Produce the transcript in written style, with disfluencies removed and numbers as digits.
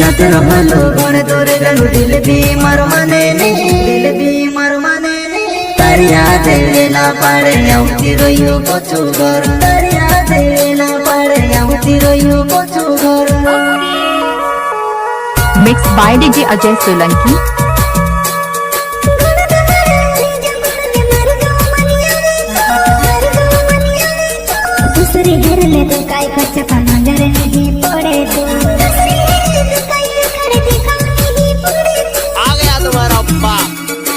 जत रहलो घरे तोरे गलू दिल भी मर माने ने तारिया देले ना पाड़े आउती रहियो पछु घर तारिया देले ना पाड़े आउती रहियो पछु घर। Mixed by DJ Ajay Solanki। दूसरे घर में तो काय खर्च